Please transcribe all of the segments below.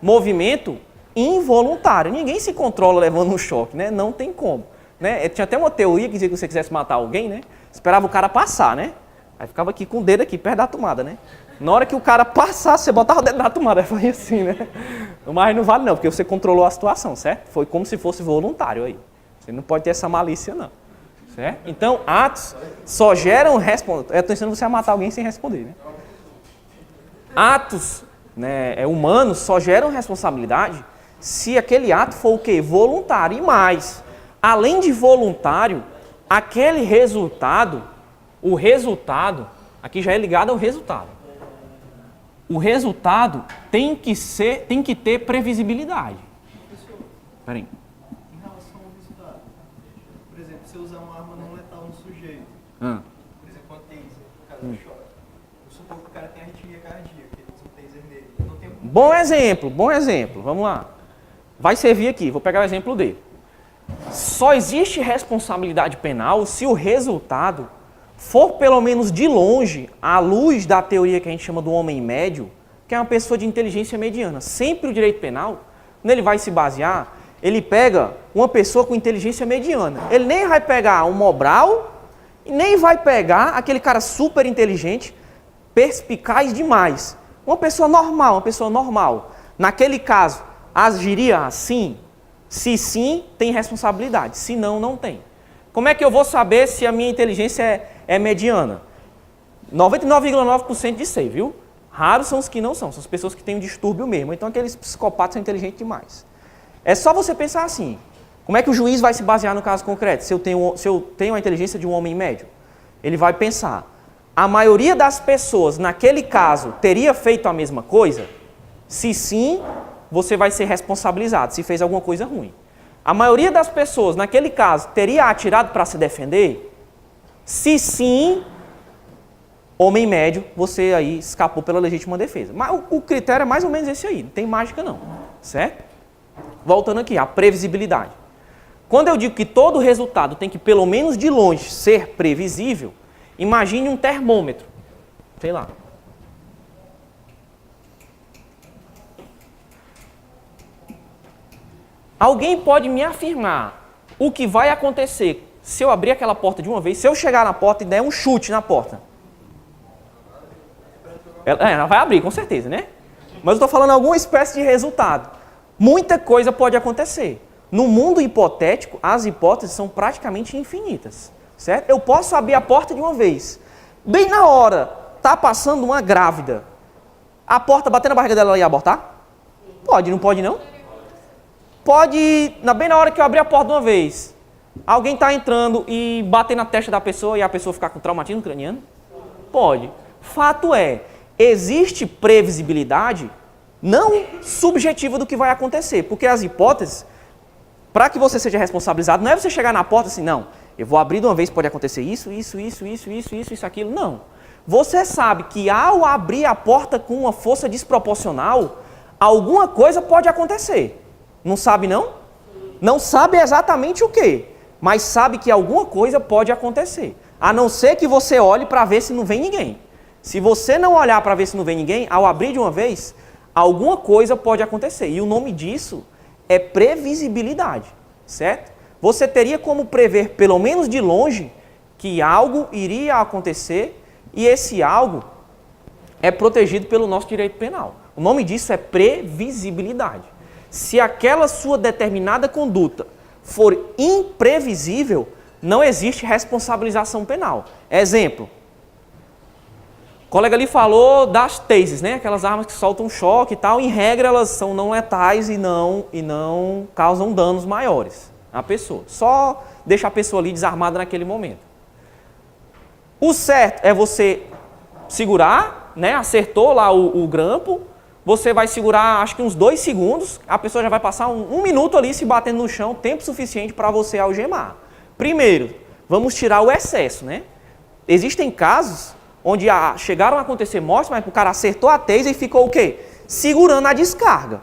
movimento involuntário. Ninguém se controla levando um choque, né? Não tem como. Né? Tinha até uma teoria que dizia que se você quisesse matar alguém, né? Esperava o cara passar, né? Aí ficava aqui com o dedo aqui, perto da tomada, né? Na hora que o cara passasse, você botava o dedo na tomada, aí fazia assim, né? Mas não vale não, porque você controlou a situação, certo? Foi como se fosse voluntário aí. Você não pode ter essa malícia, não. Certo? Então, atos só geram responsabilidade. Eu estou ensinando você a matar alguém sem responder, né? Atos, né, humanos só geram responsabilidade se aquele ato for o quê? Voluntário. E mais, além de voluntário, aquele resultado, o resultado, aqui já é ligado ao resultado. O resultado tem que ter previsibilidade. Espera aí. Em relação ao resultado, por exemplo, se eu usar uma arma não letal no sujeito, por exemplo, uma taser, o cara chora. Eu suponho que o cara tem arritmia cardíaca, ele usa um taser nele. Não tem... Bom exemplo. Vamos lá. Vai servir aqui, vou pegar o exemplo dele. Só existe responsabilidade penal se o resultado for pelo menos de longe à luz da teoria que a gente chama do homem médio, que é uma pessoa de inteligência mediana. Sempre o direito penal, quando ele vai se basear, ele pega uma pessoa com inteligência mediana. Ele nem vai pegar um Mobral e nem vai pegar aquele cara super inteligente, perspicaz demais. Uma pessoa normal. Naquele caso, agiria assim? Se sim, tem responsabilidade. Se não, não tem. Como é que eu vou saber se a minha inteligência é mediana? 99,9% de sei, viu? Raros são os que não são as pessoas que têm um distúrbio mesmo. Então aqueles psicopatas são inteligentes demais. É só você pensar assim, como é que o juiz vai se basear no caso concreto? Se eu tenho a inteligência de um homem médio, ele vai pensar, a maioria das pessoas naquele caso teria feito a mesma coisa? Se sim, você vai ser responsabilizado se fez alguma coisa ruim. A maioria das pessoas naquele caso teria atirado para se defender? Se sim, homem médio, você aí escapou pela legítima defesa. Mas o critério é mais ou menos esse aí, não tem mágica não, certo? Voltando aqui, a previsibilidade. Quando eu digo que todo resultado tem que, pelo menos de longe, ser previsível, imagine um termômetro, sei lá. Alguém pode me afirmar o que vai acontecer se eu abrir aquela porta de uma vez, se eu chegar na porta e der um chute na porta? Ela vai abrir, com certeza, né? Mas eu estou falando alguma espécie de resultado. Muita coisa pode acontecer. No mundo hipotético, as hipóteses são praticamente infinitas, certo? Eu posso abrir a porta de uma vez. Bem na hora, tá passando uma grávida. A porta bater na barriga dela e abortar? Pode, não pode não? Pode, bem na hora que eu abrir a porta de uma vez, alguém está entrando e bater na testa da pessoa e a pessoa ficar com traumatismo craniano? Pode. Fato é, existe previsibilidade não subjetiva do que vai acontecer, porque as hipóteses, para que você seja responsabilizado, não é você chegar na porta assim, não, eu vou abrir de uma vez, pode acontecer isso, aquilo, não. Você sabe que ao abrir a porta com uma força desproporcional, alguma coisa pode acontecer. Não sabe não? Não sabe exatamente o que, mas sabe que alguma coisa pode acontecer. A não ser que você olhe para ver se não vem ninguém. Se você não olhar para ver se não vem ninguém, ao abrir de uma vez, alguma coisa pode acontecer. E o nome disso é previsibilidade, certo? Você teria como prever, pelo menos de longe, que algo iria acontecer e esse algo é protegido pelo nosso direito penal. O nome disso é previsibilidade. Se aquela sua determinada conduta for imprevisível, não existe responsabilização penal. Exemplo, o colega ali falou das tasers, né? Aquelas armas que soltam choque e tal, em regra elas são não letais e não causam danos maiores à pessoa. Só deixa a pessoa ali desarmada naquele momento. O certo é você segurar, né? Acertou lá o grampo, você vai segurar acho que uns 2 segundos, a pessoa já vai passar um minuto ali se batendo no chão, tempo suficiente para você algemar. Primeiro, vamos tirar o excesso, né? Existem casos onde chegaram a acontecer mortes, mas o cara acertou a taser e ficou o quê? Segurando a descarga.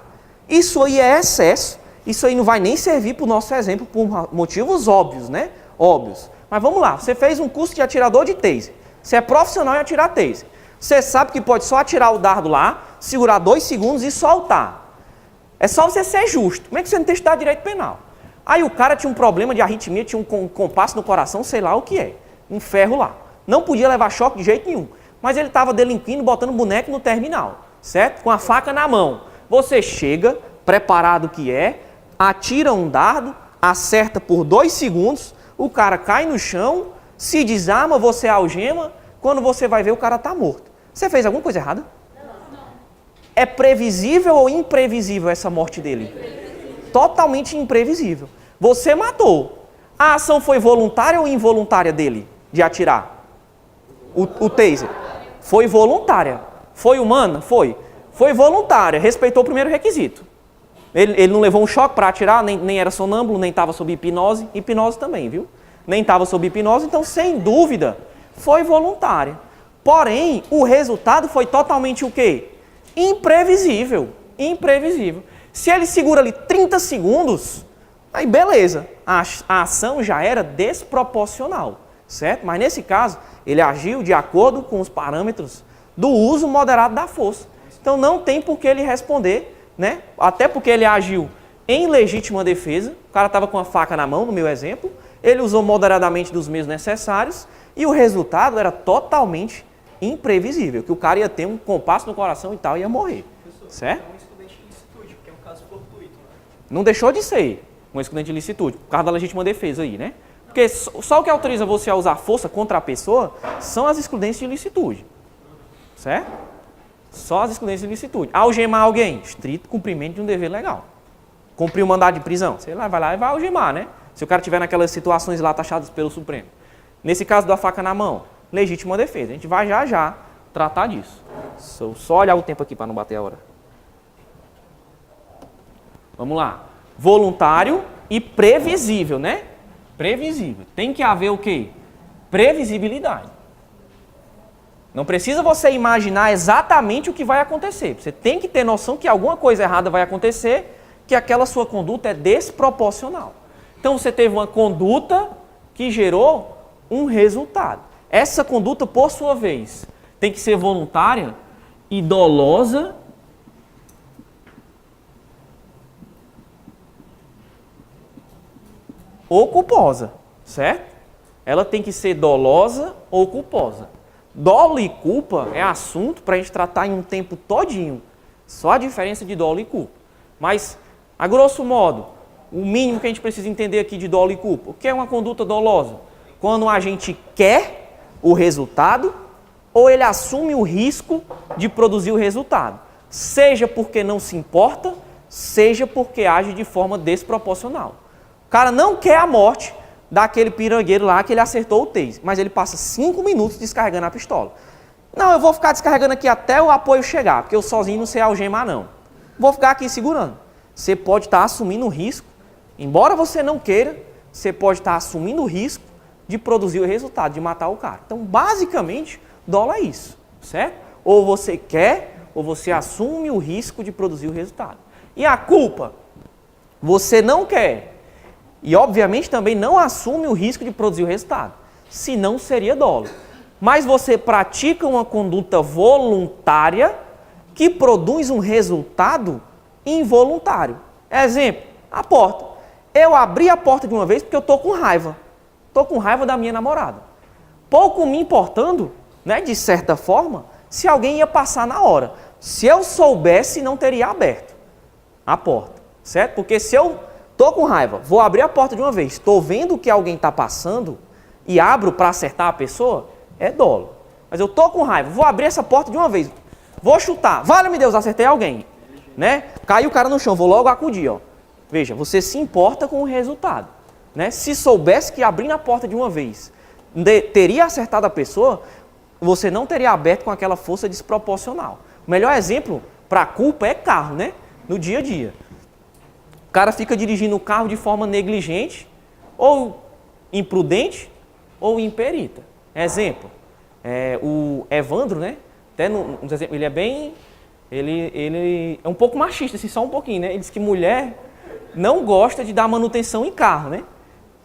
Isso aí é excesso, isso aí não vai nem servir para o nosso exemplo por motivos óbvios, né? Óbvios. Mas vamos lá, você fez um curso de atirador de taser, você é profissional em atirar taser. Você sabe que pode só atirar o dardo lá, segurar 2 segundos e soltar. É só você ser justo. Como é que você não tem estudado direito penal? Aí o cara tinha um problema de arritmia, tinha um compasso no coração, sei lá o que é. Um ferro lá. Não podia levar choque de jeito nenhum. Mas ele estava delinquindo, botando boneco no terminal, certo? Com a faca na mão. Você chega, preparado que é, atira um dardo, acerta por 2 segundos, o cara cai no chão, se desarma, você algema, quando você vai ver o cara está morto. Você fez alguma coisa errada? Não. É previsível ou imprevisível essa morte dele? Totalmente imprevisível. Você matou. A ação foi voluntária ou involuntária dele, de atirar? O taser. Foi voluntária. Foi humana? Foi. Foi voluntária, respeitou o primeiro requisito. Ele não levou um choque para atirar, nem era sonâmbulo, nem estava sob hipnose. Hipnose também, viu? Nem estava sob hipnose, então, sem dúvida, foi voluntária. Porém, o resultado foi totalmente o quê? Imprevisível. Imprevisível. Se ele segura ali 30 segundos, aí beleza, a ação já era desproporcional, certo? Mas nesse caso, ele agiu de acordo com os parâmetros do uso moderado da força. Então não tem por que ele responder, né? Até porque ele agiu em legítima defesa, o cara estava com a faca na mão, no meu exemplo, ele usou moderadamente dos meios necessários e o resultado era totalmente imprevisível, que o cara ia ter um compasso no coração e tal, ia morrer, certo? É um estudante de licitude, porque é um caso fortuito, né? Não deixou de ser um estudante de licitude, por causa da legítima defesa aí, né? Porque só o que autoriza você a usar força contra a pessoa são as excludências de licitude, certo? Só as excludências de licitude. Algemar alguém, estrito cumprimento de um dever legal. Cumprir o mandado de prisão, você vai lá e vai algemar, né? Se o cara estiver naquelas situações lá taxadas pelo Supremo. Nesse caso da faca na mão, legítima defesa. A gente vai já tratar disso. Só olhar o tempo aqui para não bater a hora. Vamos lá. Voluntário e previsível, né? Previsível. Tem que haver o quê? Previsibilidade. Não precisa você imaginar exatamente o que vai acontecer. Você tem que ter noção que alguma coisa errada vai acontecer, que aquela sua conduta é desproporcional. Então você teve uma conduta que gerou um resultado. Essa conduta, por sua vez, tem que ser voluntária e dolosa ou culposa, certo? Ela tem que ser dolosa ou culposa. Dolo e culpa é assunto para a gente tratar em um tempo todinho. Só a diferença de dolo e culpa. Mas, a grosso modo, o mínimo que a gente precisa entender aqui de dolo e culpa. O que é uma conduta dolosa? Quando a gente quer o resultado ou ele assume o risco de produzir o resultado. Seja porque não se importa, seja porque age de forma desproporcional. O cara não quer a morte daquele pirangueiro lá que ele acertou o taser, mas ele passa 5 minutos descarregando a pistola. Não, eu vou ficar descarregando aqui até o apoio chegar, porque eu sozinho não sei algemar não. Vou ficar aqui segurando. Você pode estar assumindo o risco, embora você não queira, você pode estar assumindo o risco de produzir o resultado, de matar o cara. Então, basicamente, dolo é isso, certo? Ou você quer, ou você assume o risco de produzir o resultado. E a culpa? Você não quer. E, obviamente, também não assume o risco de produzir o resultado. Senão, seria dolo. Mas você pratica uma conduta voluntária que produz um resultado involuntário. Exemplo, a porta. Eu abri a porta de uma vez porque eu estou com raiva. Estou com raiva da minha namorada. Pouco me importando, né, de certa forma, se alguém ia passar na hora. Se eu soubesse, não teria aberto a porta, certo? Porque se eu estou com raiva, vou abrir a porta de uma vez, estou vendo que alguém está passando e abro para acertar a pessoa, é dolo. Mas eu estou com raiva, vou abrir essa porta de uma vez, vou chutar, vale-me Deus, acertei alguém, né? Caiu o cara no chão, vou logo acudir, ó. Veja, você se importa com o resultado, né? Se soubesse que abrindo a porta de uma vez teria acertado a pessoa, você não teria aberto com aquela força desproporcional. O melhor exemplo para a culpa é carro, né? No dia a dia. O cara fica dirigindo o carro de forma negligente, ou imprudente, ou imperita. Exemplo, o Evandro, né? Até nos exemplos, ele é bem... Ele é um pouco machista, assim, só um pouquinho, né? Ele diz que mulher não gosta de dar manutenção em carro, né?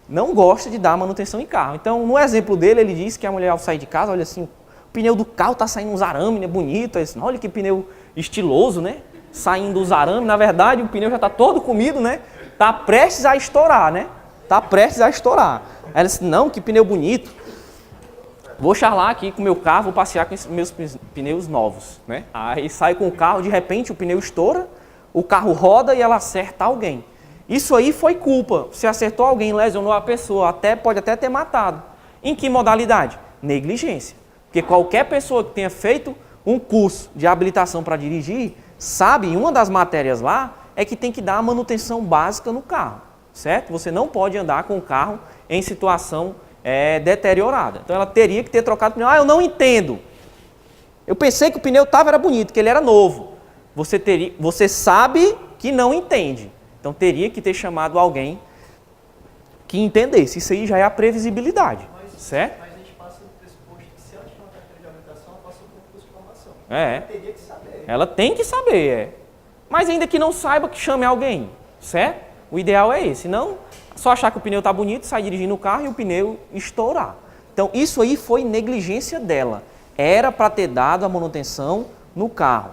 Não gosta de dar manutenção em carro. Então, no exemplo dele, ele diz que a mulher, ao sair de casa, olha assim, o pneu do carro tá saindo uns arames, né? Bonito. Assim, olha que pneu estiloso, né? saindo os arames, na verdade o pneu já está todo comido, né? Está prestes a estourar, né? Está prestes a estourar. Aí ela disse, não, que pneu bonito. Vou charlar aqui com o meu carro, vou passear com esses meus pneus novos, né? Aí sai com o carro, de repente o pneu estoura, o carro roda e ela acerta alguém. Isso aí foi culpa. Você acertou alguém, lesionou a pessoa, pode até ter matado. Em que modalidade? Negligência. Porque qualquer pessoa que tenha feito um curso de habilitação para dirigir, sabe, uma das matérias lá é que tem que dar a manutenção básica no carro, certo? Você não pode andar com o carro em situação deteriorada. Então ela teria que ter trocado o pneu. Ah, eu não entendo. Eu pensei que o pneu era bonito, que ele era novo. Você sabe que não entende. Então teria que ter chamado alguém que entendesse. Isso aí já é a previsibilidade, certo? Mas a gente passa do pressuposto que se ela tiver uma carteira de habilitação, ela passa por um curso de formação. É. Ela teria que saber. Ela tem que saber, Mas ainda que não saiba, que chame alguém, certo? O ideal é esse. Não só achar que o pneu está bonito, sair dirigindo o carro e o pneu estourar. Então isso aí foi negligência dela. Era para ter dado a manutenção no carro.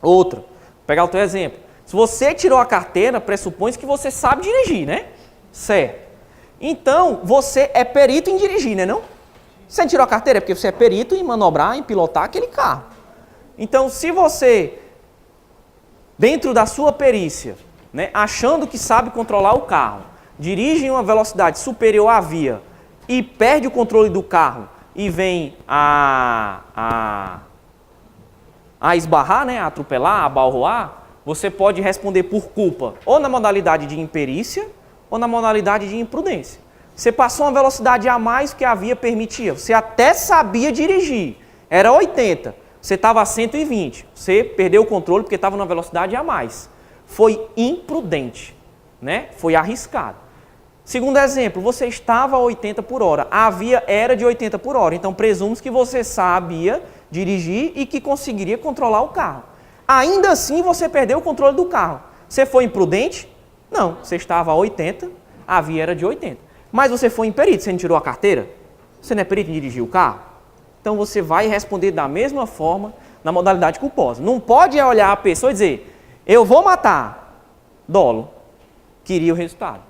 Outra, vou pegar o teu exemplo. Se você tirou a carteira, pressupõe que você sabe dirigir, né? Certo. Então, você é perito em dirigir, né não? Você tirou a carteira porque você é perito em manobrar, em pilotar aquele carro. Então, se você, dentro da sua perícia, né, achando que sabe controlar o carro, dirige em uma velocidade superior à via e perde o controle do carro e vem a esbarrar, né, a atropelar, a abalroar, você pode responder por culpa ou na modalidade de imperícia ou na modalidade de imprudência. Você passou uma velocidade a mais que a via permitia, você até sabia dirigir, era 80, você estava a 120, você perdeu o controle porque estava numa velocidade a mais. Foi imprudente, né? Foi arriscado. Segundo exemplo, você estava a 80 por hora, a via era de 80 por hora, então presumimos que você sabia dirigir e que conseguiria controlar o carro. Ainda assim, você perdeu o controle do carro. Você foi imprudente? Não, você estava a 80, a via era de 80. Mas você foi imperito, você não tirou a carteira? Você não é perito em dirigir o carro? Então você vai responder da mesma forma na modalidade culposa. Não pode olhar a pessoa e dizer, eu vou matar, dolo, queria o resultado.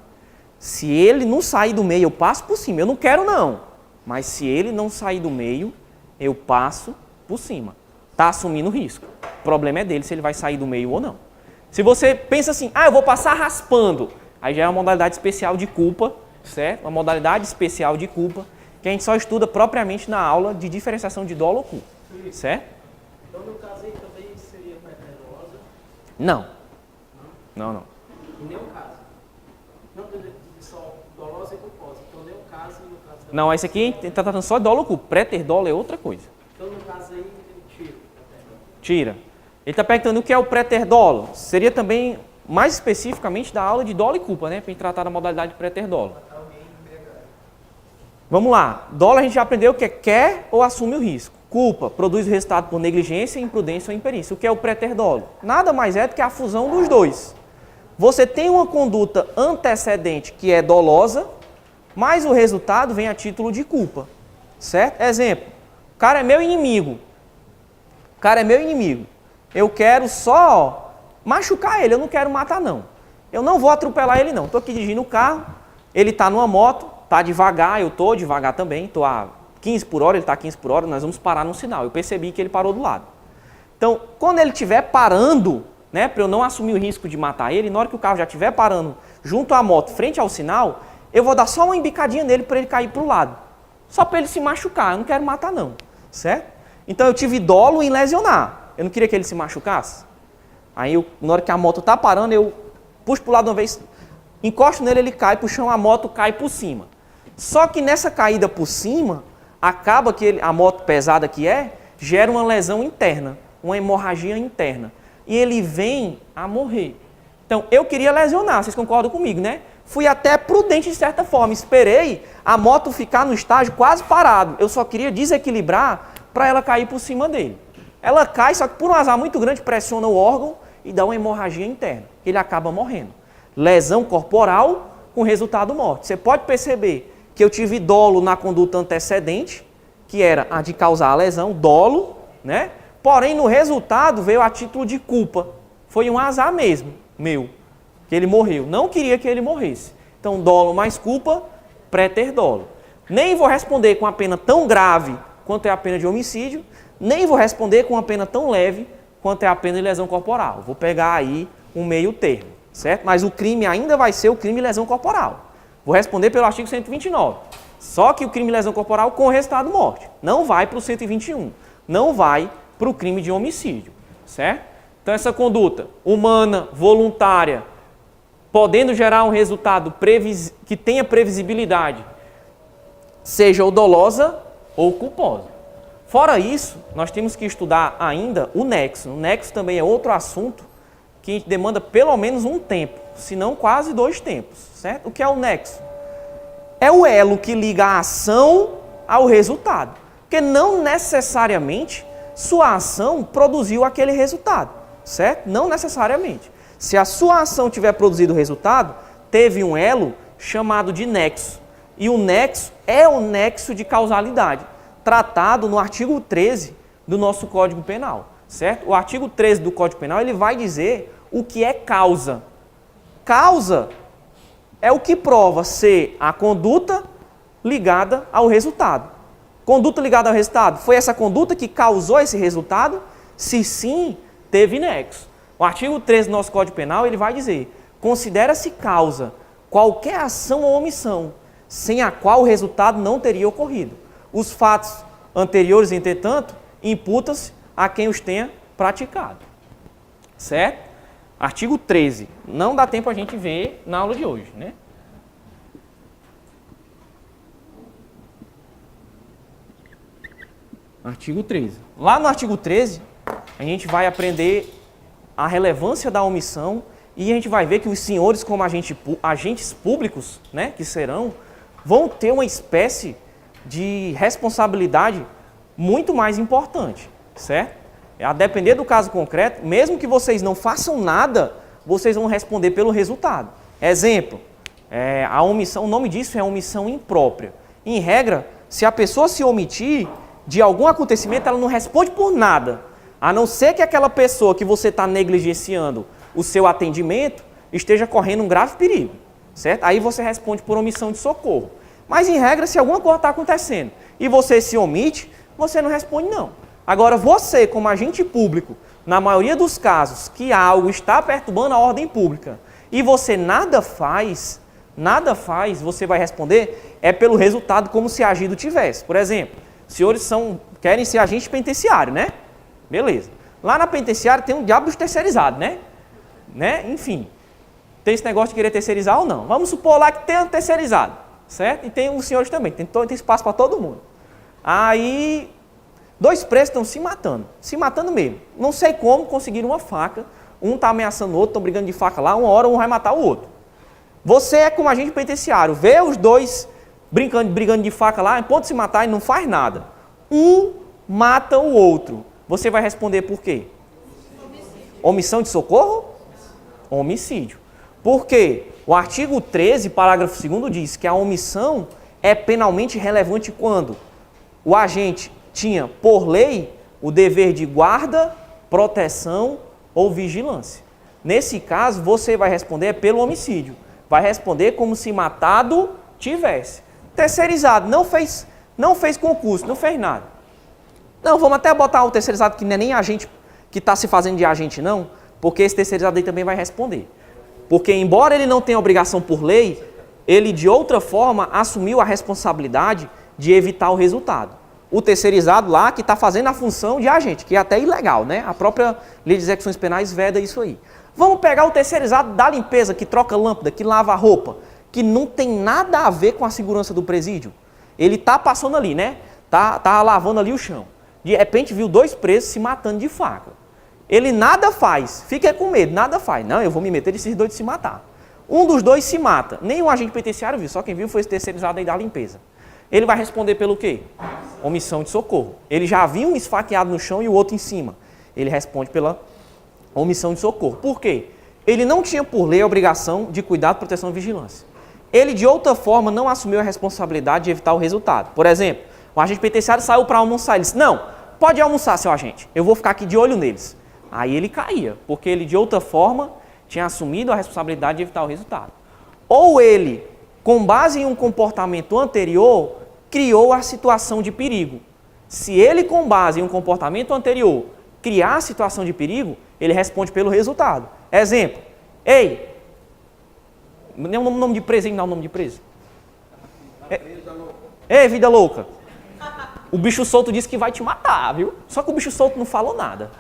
Se ele não sair do meio, eu passo por cima. Eu não quero não, mas se ele não sair do meio, eu passo por cima. Está assumindo risco. O problema é dele se ele vai sair do meio ou não. Se você pensa assim, eu vou passar raspando, aí já é uma modalidade especial de culpa, certo? Uma modalidade especial de culpa que a gente só estuda propriamente na aula de diferenciação de dolo ou culpa, certo? Então, no caso aí também seria preterrosa? Não. Não. Em nenhum caso. Não, só dolosa e culposa. Então, nenhum caso e no caso da... Não, esse aqui está tratando só de dolo ou culpa. Préter-dolo é outra coisa. Então, no caso aí, tira. Tira. Ele está perguntando o que é o préter-dolo. Seria também, mais especificamente, da aula de dolo e culpa, né? Para a gente tratar da modalidade de préter-dolo. Vamos lá. Dolo a gente já aprendeu que é quer ou assume o risco. Culpa produz o resultado por negligência, imprudência ou imperícia. O que é o préter-dolo? Nada mais é do que a fusão dos dois. Você tem uma conduta antecedente que é dolosa, mas o resultado vem a título de culpa. Certo? Exemplo. O cara é meu inimigo. Eu quero só machucar ele, eu não quero matar não. Eu não vou atropelar ele não. Estou aqui dirigindo o carro, ele está numa moto, está devagar, eu estou devagar também, estou a 15 por hora, ele está a 15 por hora, nós vamos parar no sinal. Eu percebi que ele parou do lado. Então, quando ele estiver parando, né, para eu não assumir o risco de matar ele, na hora que o carro já estiver parando junto à moto, frente ao sinal, eu vou dar só uma embicadinha nele para ele cair para o lado. Só para ele se machucar, eu não quero matar não, certo? Então eu tive dolo em lesionar, eu não queria que ele se machucasse. Aí na hora que a moto está parando, eu puxo para o lado uma vez, encosto nele, ele cai para o chão, a moto cai por cima. Só que nessa caída por cima, acaba que a moto pesada que gera uma lesão interna, uma hemorragia interna. E ele vem a morrer. Então, eu queria lesionar, vocês concordam comigo, né? Fui até prudente de certa forma, esperei a moto ficar no estágio quase parado. Eu só queria desequilibrar para ela cair por cima dele. Ela cai, só que por um azar muito grande pressiona o órgão e dá uma hemorragia interna. Ele acaba morrendo. Lesão corporal com resultado morte. Você pode perceber que eu tive dolo na conduta antecedente, que era a de causar a lesão, dolo, né? Porém, no resultado veio a título de culpa. foi um azar mesmo, meu, que ele morreu. Não queria que ele morresse. Então, dolo mais culpa, preter dolo. Nem vou responder com a pena tão grave quanto é a pena de homicídio, nem vou responder com uma pena tão leve quanto é a pena de lesão corporal. Vou pegar aí um meio termo, certo? Mas o crime ainda vai ser o crime de lesão corporal. Vou responder pelo artigo 129. Só que o crime de lesão corporal com resultado morte. Não vai para o 121. Não vai para o crime de homicídio, certo? Então essa conduta humana, voluntária, podendo gerar um resultado que tenha previsibilidade, seja ou dolosa ou culposa. Fora isso, nós temos que estudar ainda o nexo. O nexo também é outro assunto que demanda pelo menos um tempo, se não quase 2 tempos, certo? O que é o nexo? É o elo que liga a ação ao resultado, porque não necessariamente sua ação produziu aquele resultado, certo? Não necessariamente. Se a sua ação tiver produzido o resultado, teve um elo chamado de nexo. E o nexo é o nexo de causalidade, tratado no artigo 13 do nosso Código Penal, certo? O artigo 13 do Código Penal, ele vai dizer o que é causa. Causa é o que prova ser a conduta ligada ao resultado. Conduta ligada ao resultado, foi essa conduta que causou esse resultado? Se sim, teve nexo. O artigo 13 do nosso Código Penal, ele vai dizer, considera-se causa qualquer ação ou omissão, sem a qual o resultado não teria ocorrido. Os fatos anteriores, entretanto, imputam-se a quem os tenha praticado. Certo? Artigo 13. Não dá tempo a gente ver na aula de hoje, né? Artigo 13. Lá no artigo 13, a gente vai aprender a relevância da omissão e a gente vai ver que os senhores, como agentes públicos, né, que serão, vão ter uma espécie de responsabilidade muito mais importante, certo? A depender do caso concreto, mesmo que vocês não façam nada, vocês vão responder pelo resultado. Exemplo, a omissão, o nome disso é omissão imprópria. Em regra, se a pessoa se omitir de algum acontecimento, ela não responde por nada, a não ser que aquela pessoa que você está negligenciando o seu atendimento esteja correndo um grave perigo, certo? Aí você responde por omissão de socorro. Mas, em regra, se alguma coisa está acontecendo e você se omite, você não responde, não. Agora, você, como agente público, na maioria dos casos que algo está perturbando a ordem pública e você nada faz, você vai responder pelo resultado como se agido tivesse. Por exemplo, os senhores querem ser agente penitenciário, né? Beleza. Lá na penitenciária tem um diabo dos terceirizados, né? Enfim, tem esse negócio de querer terceirizar ou não. Vamos supor lá que tem um terceirizado, certo? E tem os senhores também, tem espaço para todo mundo. Aí, 2 presos estão se matando mesmo. Não sei como conseguiram uma faca, um está ameaçando o outro, estão brigando de faca lá, uma hora um vai matar o outro. Você é como agente penitenciário, vê os dois brigando de faca lá, em ponto de se matar e não faz nada. Um mata o outro. Você vai responder por quê? Omissão de socorro? Homicídio. Por quê? O artigo 13, parágrafo 2º diz que a omissão é penalmente relevante quando o agente tinha, por lei, o dever de guarda, proteção ou vigilância. Nesse caso, você vai responder pelo homicídio. Vai responder como se matado tivesse. Terceirizado, não fez concurso, não fez nada. Não, vamos até botar o terceirizado que não é nem agente, que está se fazendo de agente não, porque esse terceirizado aí também vai responder. Porque embora ele não tenha obrigação por lei, ele de outra forma assumiu a responsabilidade de evitar o resultado. O terceirizado lá que está fazendo a função de agente, que é até ilegal, né? A própria lei de execuções penais veda isso aí. Vamos pegar o terceirizado da limpeza, que troca lâmpada, que lava a roupa, que não tem nada a ver com a segurança do presídio. Ele está passando ali, né? Tá lavando ali o chão. De repente viu 2 presos se matando de faca. Ele nada faz, fica com medo, nada faz. Não, eu vou me meter desses 2 de se matar. Um dos 2 se mata. Nenhum agente penitenciário viu, só quem viu foi esse terceirizado aí da limpeza. Ele vai responder pelo quê? Omissão de socorro. Ele já viu um esfaqueado no chão e o outro em cima. Ele responde pela omissão de socorro. Por quê? Ele não tinha por lei a obrigação de cuidado, proteção e vigilância. Ele de outra forma não assumiu a responsabilidade de evitar o resultado. Por exemplo, o agente penitenciário saiu para almoçar. Ele disse, não, pode almoçar, seu agente. Eu vou ficar aqui de olho neles. Aí ele caía, porque ele de outra forma tinha assumido a responsabilidade de evitar o resultado. Ou ele, com base em um comportamento anterior, criou a situação de perigo. Se ele, com base em um comportamento anterior, criar a situação de perigo, ele responde pelo resultado. Exemplo, ei, nem o nome de presa, não dá o nome de presa. Ei, vida louca. O bicho solto disse que vai te matar, viu? Só que o bicho solto não falou nada.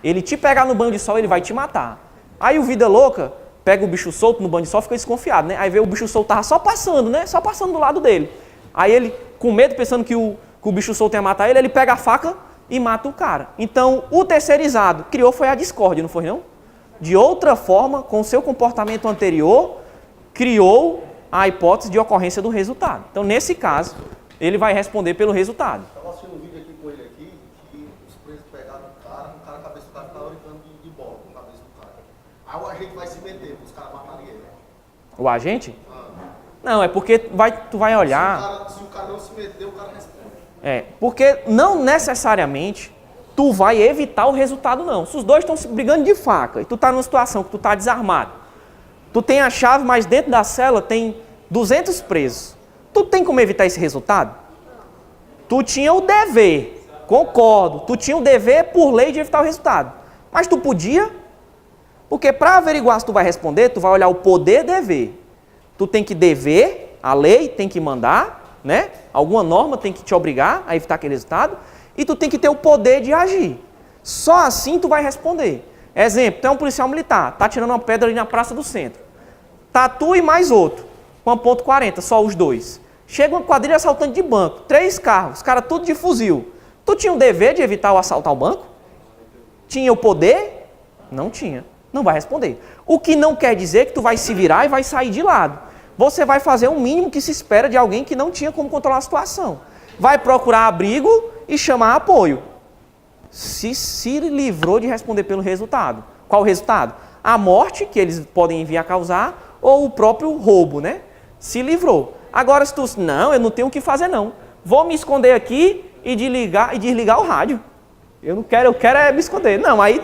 Ele te pegar no banho de sol, ele vai te matar. Aí o vida louca pega o bicho solto no banho de sol, fica desconfiado, né? Aí vê o bicho solto tava só passando, né? Só passando do lado dele. Aí ele, com medo, pensando que o bicho solto ia matar ele, ele pega a faca e mata o cara. Então, o terceirizado criou foi a discórdia, não foi não? De outra forma, com o seu comportamento anterior, criou a hipótese de ocorrência do resultado. Então, nesse caso, ele vai responder pelo resultado. Estava assistindo um vídeo aqui com ele aqui, que os presos pegaram o cara, a cabeça do cara estava brincando de bola com a cabeça do cara. Aí o agente vai se meter, os caras matarem ele. O agente? Não, é porque tu vai olhar... Se o cara não se meter, o cara responde. Porque não necessariamente tu vai evitar o resultado, não. Se os dois estão se brigando de faca e tu está numa situação que tu está desarmado, tu tem a chave, mas dentro da cela tem 200 presos. Tu tem como evitar esse resultado? Tu tinha o dever, concordo, tu tinha o dever por lei de evitar o resultado. Mas tu podia, porque para averiguar se tu vai responder, tu vai olhar o poder dever. Tu tem que dever, a lei tem que mandar, né? Alguma norma tem que te obrigar a evitar aquele resultado, e tu tem que ter o poder de agir. Só assim tu vai responder. Exemplo, tu é um policial militar, tá tirando uma pedra ali na praça do centro. Tá tu e mais outro, com a ponto .40, só os dois. Chega uma quadrilha assaltante de banco, 3 carros, os caras tudo de fuzil. Tu tinha o dever de evitar o assalto ao banco? Tinha o poder? Não tinha. Não vai responder. O que não quer dizer que tu vai se virar e vai sair de lado. Você vai fazer o mínimo que se espera de alguém que não tinha como controlar a situação. Vai procurar abrigo e chamar apoio. Se livrou de responder pelo resultado. Qual o resultado? A morte, que eles podem vir a causar, ou o próprio roubo, né? Se livrou. Agora, se tu... Não, eu não tenho o que fazer, não. Vou me esconder aqui e desligar o rádio. Eu quero me esconder. Não, aí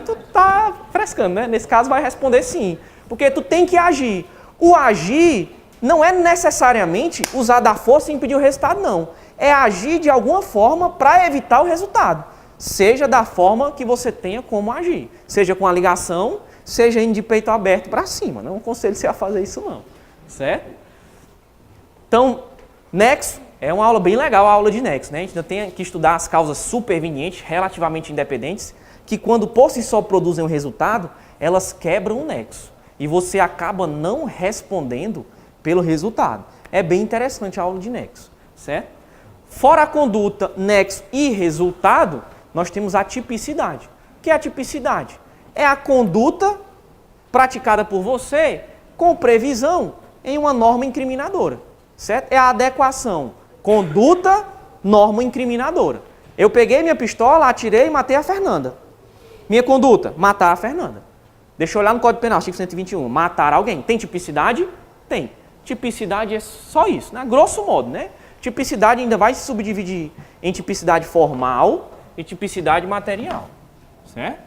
tu tá frescando, né? Nesse caso vai responder sim. Porque tu tem que agir. O agir não é necessariamente usar da força e impedir o resultado, não. É agir de alguma forma para evitar o resultado. Seja da forma que você tenha como agir. Seja com a ligação, seja indo de peito aberto para cima. Não aconselho você a fazer isso, não. Certo? Então, nexo é uma aula bem legal, a aula de nexo, né? A gente ainda tem que estudar as causas supervenientes, relativamente independentes, que quando por si só produzem um resultado, elas quebram o nexo. E você acaba não respondendo pelo resultado. É bem interessante a aula de nexo, certo? Fora a conduta, nexo e resultado, nós temos a tipicidade. O que é a tipicidade? É a conduta praticada por você com previsão em uma norma incriminadora, certo? É a adequação. Conduta, norma incriminadora. Eu peguei minha pistola, atirei e matei a Fernanda. Minha conduta, matar a Fernanda. Deixa eu olhar no Código Penal, artigo 121. Matar alguém. Tem tipicidade? Tem. Tipicidade é só isso, né? Grosso modo, né? Tipicidade ainda vai se subdividir em tipicidade formal e tipicidade material. Certo?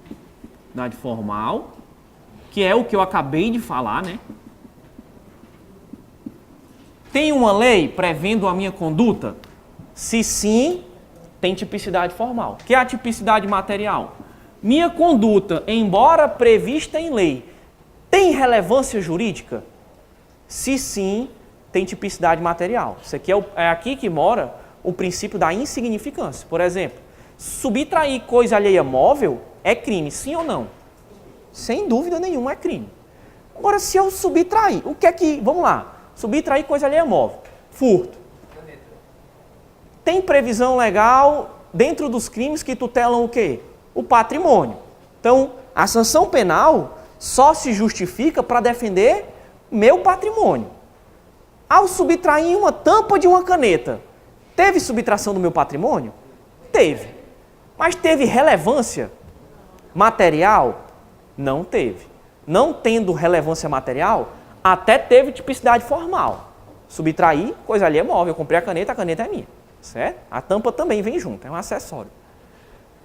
Tipicidade formal, que é o que eu acabei de falar, né? Tem uma lei prevendo a minha conduta? Se sim, tem tipicidade formal. O que é a tipicidade material? Minha conduta, embora prevista em lei, tem relevância jurídica? Se sim, tem tipicidade material. Isso aqui é aqui que mora o princípio da insignificância. Por exemplo, subtrair coisa alheia móvel é crime, sim ou não? Sem dúvida nenhuma é crime. Agora, se eu subtrair, o que é que... Vamos lá. Subtrair coisa alheia móvel. Furto. Tem previsão legal dentro dos crimes que tutelam o quê? O patrimônio. Então, a sanção penal só se justifica para defender meu patrimônio. Ao subtrair uma tampa de uma caneta, teve subtração do meu patrimônio? Teve. Mas teve relevância material? Não teve. Não tendo relevância material, até teve tipicidade formal. Subtrair, coisa alheia móvel. Eu comprei a caneta é minha. Certo? A tampa também vem junto, é um acessório.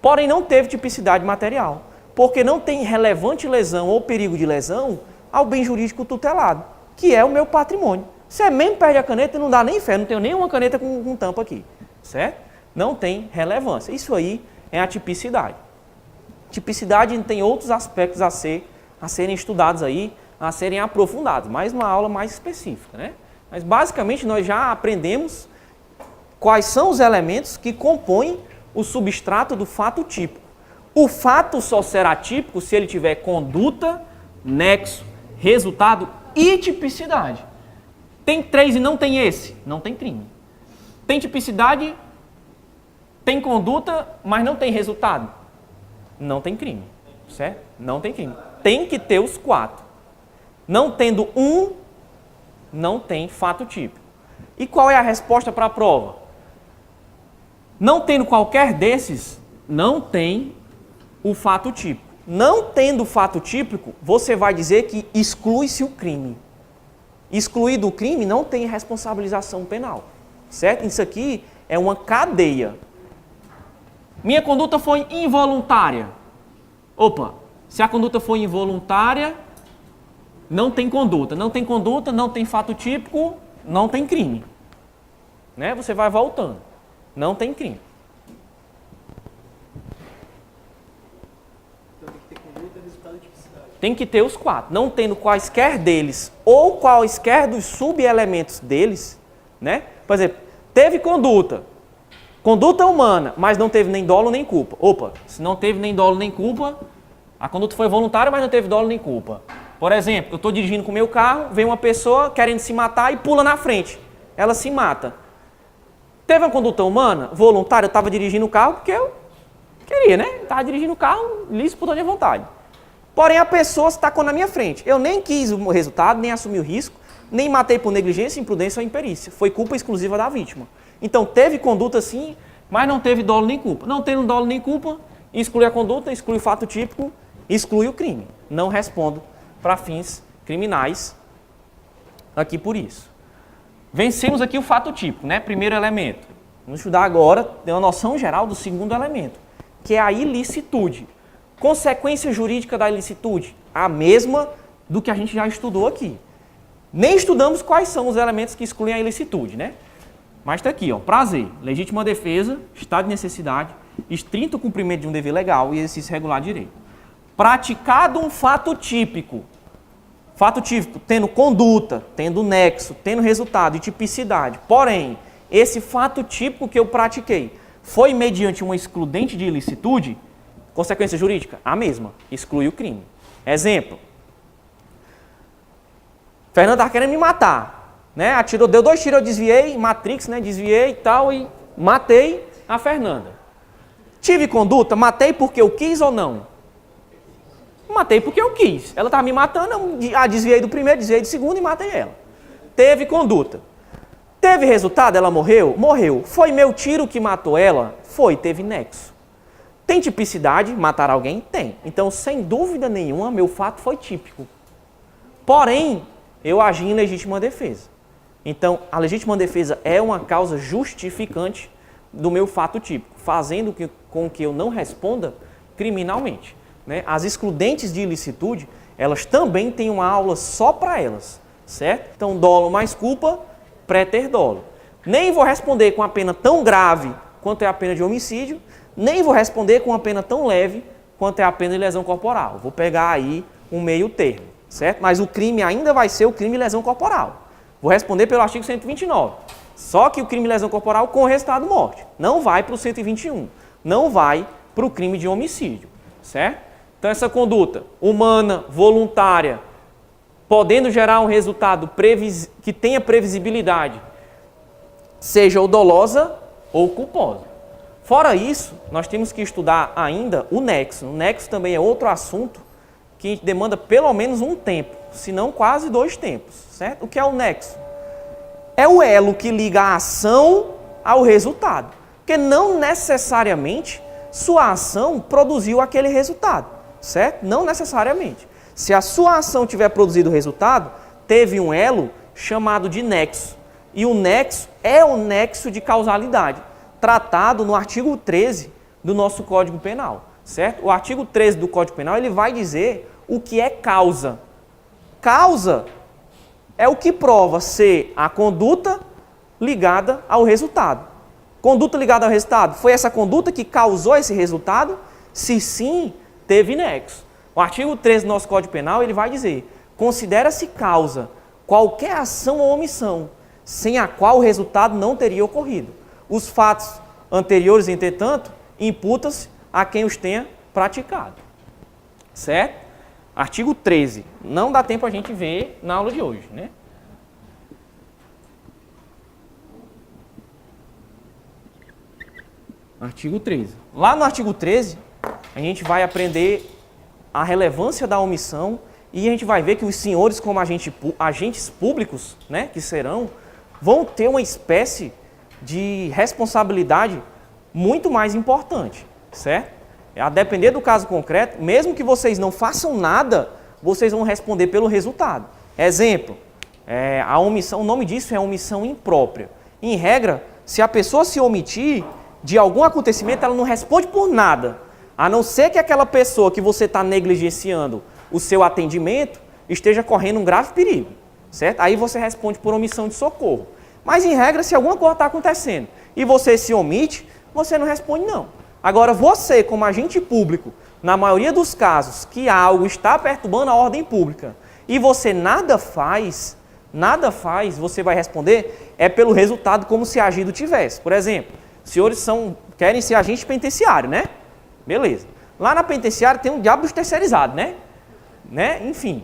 porém não teve tipicidade material, porque não tem relevante lesão ou perigo de lesão ao bem jurídico tutelado, que é o meu patrimônio. Você mesmo perde a caneta e não dá nem fé, não tenho nenhuma caneta com tampa aqui, certo? Não tem relevância. Isso aí é a tipicidade. Tipicidade tem outros aspectos a serem estudados aí, a serem aprofundados, mais uma aula mais específica, né? Mas basicamente nós já aprendemos quais são os elementos que compõem o substrato do fato típico. O fato só será típico se ele tiver conduta, nexo, resultado e tipicidade. Tem 3 e não tem esse? Não tem crime. Tem tipicidade, tem conduta, mas não tem resultado? Não tem crime, certo? Não tem crime. Tem que ter os 4. Não tendo um, não tem fato típico. E qual é a resposta para a prova? Não tendo qualquer desses, não tem o fato típico. Não tendo o fato típico, você vai dizer que exclui-se o crime. Excluído o crime, não tem responsabilização penal, certo? Isso aqui é uma cadeia. Minha conduta foi involuntária. Opa, se a conduta foi involuntária, não tem conduta. Não tem conduta, não tem fato típico, não tem crime. Né? Você vai voltando. Não tem crime. Então tem que ter conduta, resultado e tipicidade. Tem que ter os 4. Não tendo quaisquer deles ou quaisquer dos subelementos deles, né? Por exemplo, teve conduta. Conduta humana, mas não teve nem dolo nem culpa. Opa, se não teve nem dolo nem culpa, a conduta foi voluntária, mas não teve dolo nem culpa. Por exemplo, eu estou dirigindo com o meu carro, vem uma pessoa querendo se matar e pula na frente. Ela se mata. Teve uma conduta humana, voluntária, eu estava dirigindo o carro porque eu queria, né? Estava dirigindo o carro, liso por toda a vontade. Porém, a pessoa se tacou na minha frente. Eu nem quis o resultado, nem assumi o risco, nem matei por negligência, imprudência ou imperícia. Foi culpa exclusiva da vítima. Então, teve conduta sim, mas não teve dolo nem culpa. Não tendo dolo nem culpa, exclui a conduta, exclui o fato típico, exclui o crime. Não respondo para fins criminais aqui por isso. Vencemos aqui o fato típico, né? Primeiro elemento. Vamos estudar agora, ter uma noção geral do segundo elemento, que é a ilicitude. Consequência jurídica da ilicitude, a mesma do que a gente já estudou aqui. Nem estudamos quais são os elementos que excluem a ilicitude, né? Mas está aqui, ó, prazer, legítima defesa, estado de necessidade, estrito cumprimento de um dever legal e exercício regular de direito. Praticado um fato típico tendo conduta, tendo nexo, tendo resultado e tipicidade. Porém, esse fato típico que eu pratiquei foi mediante uma excludente de ilicitude, consequência jurídica? A mesma, exclui o crime. Exemplo. Fernando estava querendo me matar, né? Atirou, deu 2 tiros, eu desviei, Matrix, né? Desviei e tal, e matei a Fernanda. Tive conduta, matei porque eu quis ou não? Matei porque eu quis. Ela estava me matando, eu desviei do primeiro, desviei do segundo e matei ela. Teve conduta. Teve resultado, ela morreu? Morreu. Foi meu tiro que matou ela? Foi, teve nexo. Tem tipicidade, matar alguém? Tem. Então, sem dúvida nenhuma, meu fato foi típico. Porém, eu agi em legítima defesa. Então, a legítima defesa é uma causa justificante do meu fato típico, fazendo com que eu não responda criminalmente. Né? As excludentes de ilicitude, elas também têm uma aula só para elas, certo? Então, dolo mais culpa, pré-ter dolo. Nem vou responder com a pena tão grave quanto é a pena de homicídio, nem vou responder com uma pena tão leve quanto é a pena de lesão corporal. Vou pegar aí um meio termo, certo? Mas o crime ainda vai ser o crime de lesão corporal. Vou responder pelo artigo 129. Só que o crime de lesão corporal com resultado de morte. Não vai para o 121. Não vai para o crime de homicídio, certo? Então, essa conduta humana, voluntária, podendo gerar um resultado que tenha previsibilidade, seja ou dolosa ou culposa. Fora isso, nós temos que estudar ainda o nexo. O nexo também é outro assunto que demanda pelo menos um tempo, se não quase 2 tempos, certo? O que é o nexo? É o elo que liga a ação ao resultado, porque não necessariamente sua ação produziu aquele resultado. Certo? Não necessariamente. Se a sua ação tiver produzido o resultado, teve um elo chamado de nexo. E o nexo é o nexo de causalidade, tratado no artigo 13 do nosso Código Penal, certo? O artigo 13 do Código Penal, ele vai dizer o que é causa. Causa é o que prova ser a conduta ligada ao resultado. Conduta ligada ao resultado, foi essa conduta que causou esse resultado? Se sim, teve nexo. O artigo 13 do nosso Código Penal, ele vai dizer, considera-se causa qualquer ação ou omissão, sem a qual o resultado não teria ocorrido. Os fatos anteriores, entretanto, imputam-se a quem os tenha praticado. Certo? Artigo 13. Não dá tempo a gente ver na aula de hoje, né? Artigo 13. Lá no artigo 13, a gente vai aprender a relevância da omissão e a gente vai ver que os senhores, como agentes públicos, né, que serão, vão ter uma espécie de responsabilidade muito mais importante, certo? A depender do caso concreto, mesmo que vocês não façam nada, vocês vão responder pelo resultado. Exemplo, a omissão, o nome disso é omissão imprópria. Em regra, se a pessoa se omitir de algum acontecimento, ela não responde por nada, a não ser que aquela pessoa que você está negligenciando o seu atendimento esteja correndo um grave perigo, certo? Aí você responde por omissão de socorro. Mas, em regra, se alguma coisa está acontecendo e você se omite, você não responde não. Agora, você, como agente público, na maioria dos casos que algo está perturbando a ordem pública e você nada faz, você vai responder pelo resultado como se agido tivesse. Por exemplo, os senhores querem ser agente penitenciário, né? Beleza. Lá na penitenciária tem um diabo dos terceirizados, né? Enfim,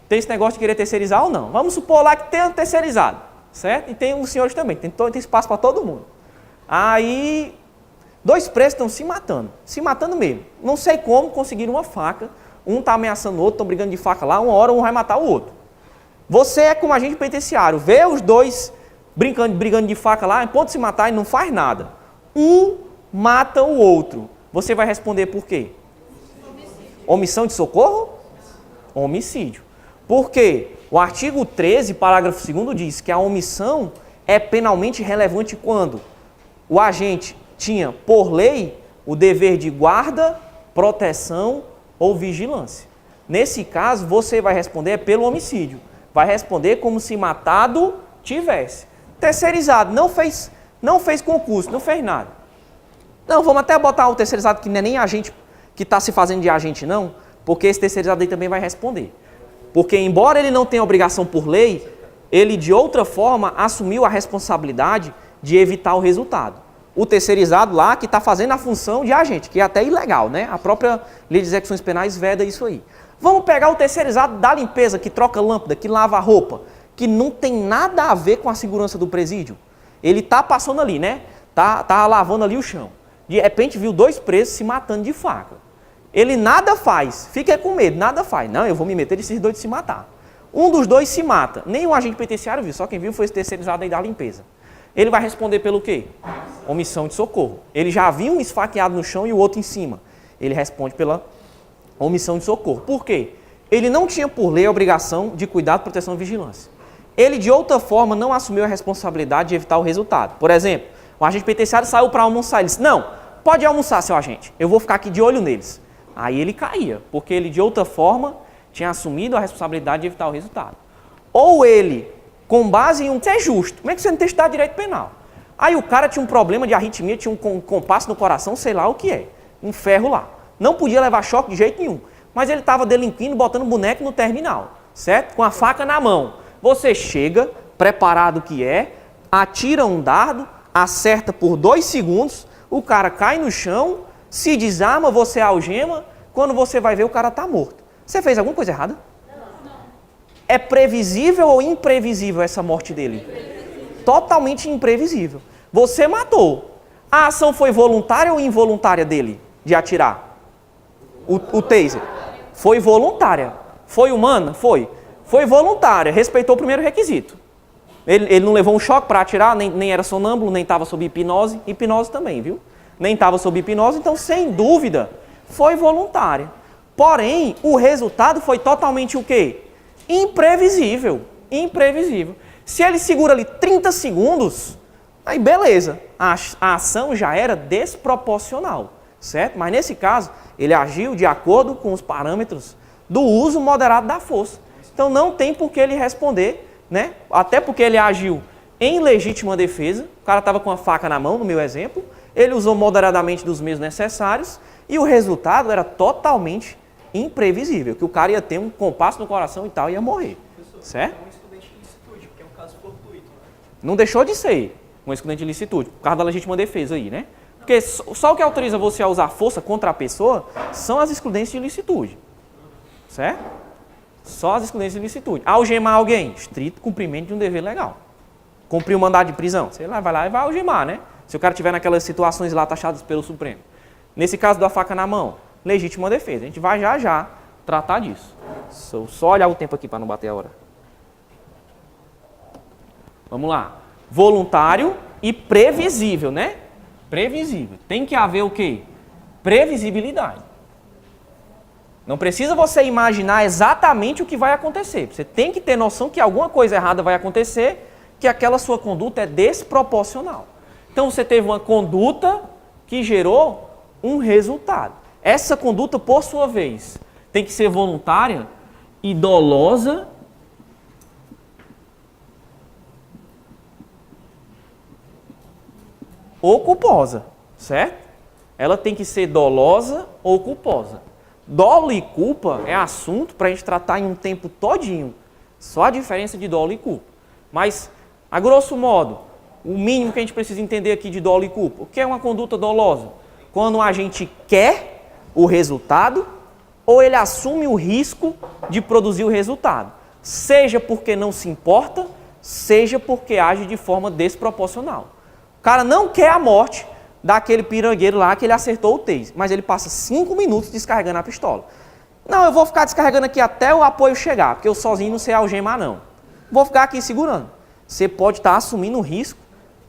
tem esse negócio de querer terceirizar ou não. Vamos supor lá que tem um terceirizado, certo? E tem os senhores também, tem espaço para todo mundo. Aí, 2 presos estão se matando mesmo. Não sei como conseguiram uma faca, um está ameaçando o outro, estão brigando de faca lá, uma hora um vai matar o outro. Você como agente penitenciário, vê os dois brigando de faca lá, em ponto de se matar e não faz nada. Um mata o outro. Você vai responder por quê? Omissão de socorro? Homicídio. Por quê? O artigo 13, parágrafo 2º diz que a omissão é penalmente relevante quando o agente tinha, por lei, o dever de guarda, proteção ou vigilância. Nesse caso, você vai responder pelo homicídio. Vai responder como se matado tivesse. Terceirizado, não fez concurso, não fez nada. Não, vamos até botar o terceirizado que não é nem agente, que está se fazendo de agente não, porque esse terceirizado aí também vai responder. Porque embora ele não tenha obrigação por lei, ele de outra forma assumiu a responsabilidade de evitar o resultado. O terceirizado lá que está fazendo a função de agente, que é até ilegal, né? A própria lei de execuções penais veda isso aí. Vamos pegar o terceirizado da limpeza, que troca lâmpada, que lava a roupa, que não tem nada a ver com a segurança do presídio. Ele está passando ali, né? Tá lavando ali o chão. De repente viu 2 presos se matando de faca. Ele nada faz, fica com medo, nada faz. Não, eu vou me meter esses 2 de se matar. Um dos 2 se mata. Nem o agente penitenciário viu, só quem viu foi esse terceirizado aí da limpeza. Ele vai responder pelo quê? Omissão de socorro. Ele já viu um esfaqueado no chão e o outro em cima. Ele responde pela omissão de socorro. Por quê? Ele não tinha por lei a obrigação de cuidado, proteção e vigilância. Ele de outra forma não assumiu a responsabilidade de evitar o resultado. Por exemplo, o agente penitenciário saiu para almoçar. Ele disse, não, pode almoçar, seu agente. Eu vou ficar aqui de olho neles. Aí ele caía, porque ele de outra forma tinha assumido a responsabilidade de evitar o resultado. Ou ele, com base em isso é justo. Como é que você não tem estado de direito penal? Aí o cara tinha um problema de arritmia, tinha um compasso no coração, sei lá o que é. Um ferro lá. Não podia levar choque de jeito nenhum. Mas ele estava delinquindo, botando boneco no terminal, certo? Com a faca na mão. Você chega, preparado que é, atira um dardo, acerta por 2 segundos, o cara cai no chão, se desarma, você algema, quando você vai ver o cara está morto. Você fez alguma coisa errada? Não. É previsível ou imprevisível essa morte dele? Totalmente imprevisível. Você matou. A ação foi voluntária ou involuntária dele, de atirar? O taser. Foi voluntária. Foi humana? Foi. Foi voluntária, respeitou o primeiro requisito. Ele não levou um choque para atirar, nem era sonâmbulo, nem estava sob hipnose. Hipnose também, viu? Nem estava sob hipnose, então, sem dúvida, foi voluntária. Porém, o resultado foi totalmente o quê? Imprevisível. Imprevisível. Se ele segura ali 30 segundos, aí beleza. A ação já era desproporcional. certo? Mas nesse caso, ele agiu de acordo com os parâmetros do uso moderado da força. Então não tem por que ele responder, né? Até porque ele agiu em legítima defesa, o cara estava com a faca na mão, no meu exemplo, ele usou moderadamente dos meios necessários e o resultado era totalmente imprevisível, que o cara ia ter um compasso no coração e tal, ia morrer, certo? É um excludente de ilicitude, porque é um caso fortuito, né? Não deixou de ser um excludente de ilicitude, por causa da legítima defesa aí, né? Porque só o que autoriza você a usar força contra a pessoa são as excludentes de ilicitude, certo? Só as excludentes de ilicitude. Algemar alguém, estrito cumprimento de um dever legal. Cumprir o mandado de prisão, sei lá, vai lá e vai algemar, né? Se o cara estiver naquelas situações lá taxadas pelo Supremo. Nesse caso da faca na mão, legítima defesa. A gente vai já tratar disso. Só olhar o tempo aqui para não bater a hora. Vamos lá. Voluntário e previsível, né? Previsível. Tem que haver o quê? Previsibilidade. Não precisa você imaginar exatamente o que vai acontecer. Você tem que ter noção que alguma coisa errada vai acontecer, que aquela sua conduta é desproporcional. Então você teve uma conduta que gerou um resultado. Essa conduta, por sua vez, tem que ser voluntária e dolosa ou culposa, certo? Ela tem que ser dolosa ou culposa. Dolo e culpa é assunto para a gente tratar em um tempo todinho. Só a diferença de dolo e culpa. Mas, a grosso modo, o mínimo que a gente precisa entender aqui de dolo e culpa. O que é uma conduta dolosa? Quando a gente quer o resultado ou ele assume o risco de produzir o resultado. Seja porque não se importa, seja porque age de forma desproporcional. O cara não quer a morte daquele pirangueiro lá que ele acertou o taser, mas ele passa 5 minutos descarregando a pistola. Não, eu vou ficar descarregando aqui até o apoio chegar, porque eu sozinho não sei algemar não. Vou ficar aqui segurando. Você pode estar assumindo o risco,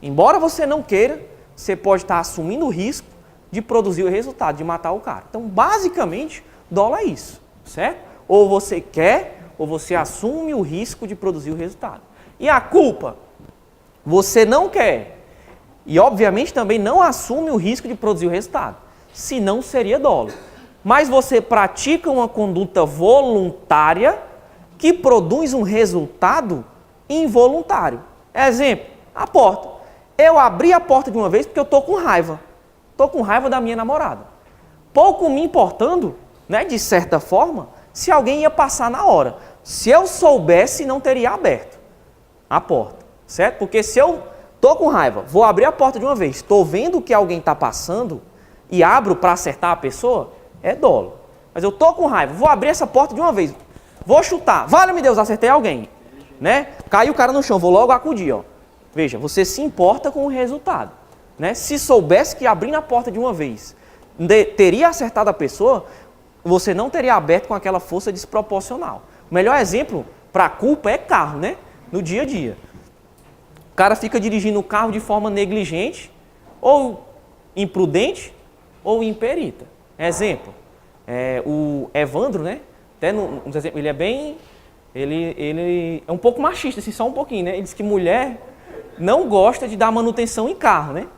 embora você não queira, você pode estar assumindo o risco de produzir o resultado, de matar o cara. Então, basicamente, dolo é isso, certo? Ou você quer, ou você assume o risco de produzir o resultado. E a culpa? Você não quer. E, obviamente, também não assume o risco de produzir o resultado. Senão, seria dolo. Mas você pratica uma conduta voluntária que produz um resultado involuntário. Exemplo, a porta. Eu abri a porta de uma vez porque eu estou com raiva. Estou com raiva da minha namorada. Pouco me importando, né, de certa forma, se alguém ia passar na hora. Se eu soubesse, não teria aberto a porta, certo? Porque se eu estou com raiva, vou abrir a porta de uma vez, estou vendo que alguém está passando e abro para acertar a pessoa, é dolo. Mas eu estou com raiva, vou abrir essa porta de uma vez, vou chutar, vale-me Deus, acertei alguém, né? Caiu o cara no chão, vou logo acudir, ó. Veja, você se importa com o resultado, né? Se soubesse que abrindo a porta de uma vez teria acertado a pessoa, você não teria aberto com aquela força desproporcional. O melhor exemplo para a culpa é carro, né? No dia a dia. O cara fica dirigindo o carro de forma negligente, ou imprudente, ou imperita. Exemplo, o Evandro, né? Até ele é bem... Ele é um pouco machista, assim, só um pouquinho, né? Ele diz que mulher não gosta de dar manutenção em carro, né?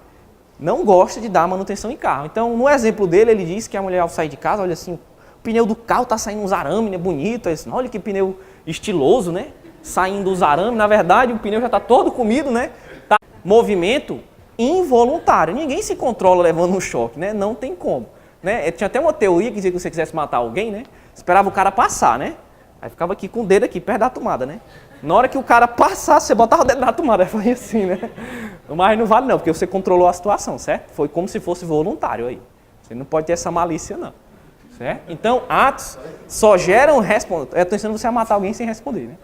Não gosta de dar manutenção em carro. Então, no exemplo dele, ele diz que a mulher, ao sair de casa, olha assim, o pneu do carro tá saindo uns arames, né? Bonito. Assim, olha que pneu estiloso, né? Saindo os arames. Na verdade, o pneu já tá todo comido, né? Tá. Movimento involuntário. Ninguém se controla levando um choque, né? Não tem como. Né? Tinha até uma teoria que dizia que se você quisesse matar alguém, né? Esperava o cara passar, né? Aí ficava aqui com o dedo aqui, perto da tomada, né? Na hora que o cara passasse, você botava o dedo na tomada, aí foi assim, né? Mas não vale não, porque você controlou a situação, certo? Foi como se fosse voluntário aí. Você não pode ter essa malícia, não. Certo? Então, atos só geram... Eu estou ensinando você a matar alguém sem responder, né?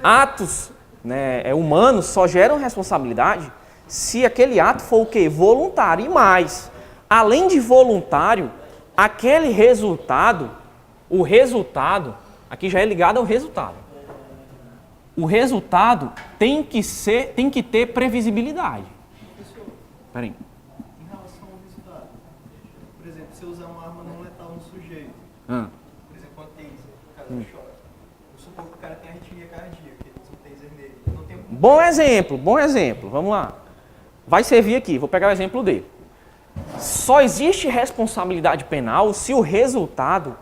Atos, né, humanos só geram responsabilidade se aquele ato for o quê? Voluntário. E mais, além de voluntário, aquele resultado, o resultado, aqui já é ligado ao resultado. O resultado tem que ter previsibilidade. Espera aí. Em relação ao resultado, por exemplo, se usar uma arma não letal no sujeito, por exemplo, uma taser, no caso do choque, eu suponho que o cara tem arritmia cardíaca, ele usa um taser nele. Não tem bom exemplo, vamos lá. Vai servir aqui, vou pegar o exemplo dele. só existe responsabilidade penal se o resultado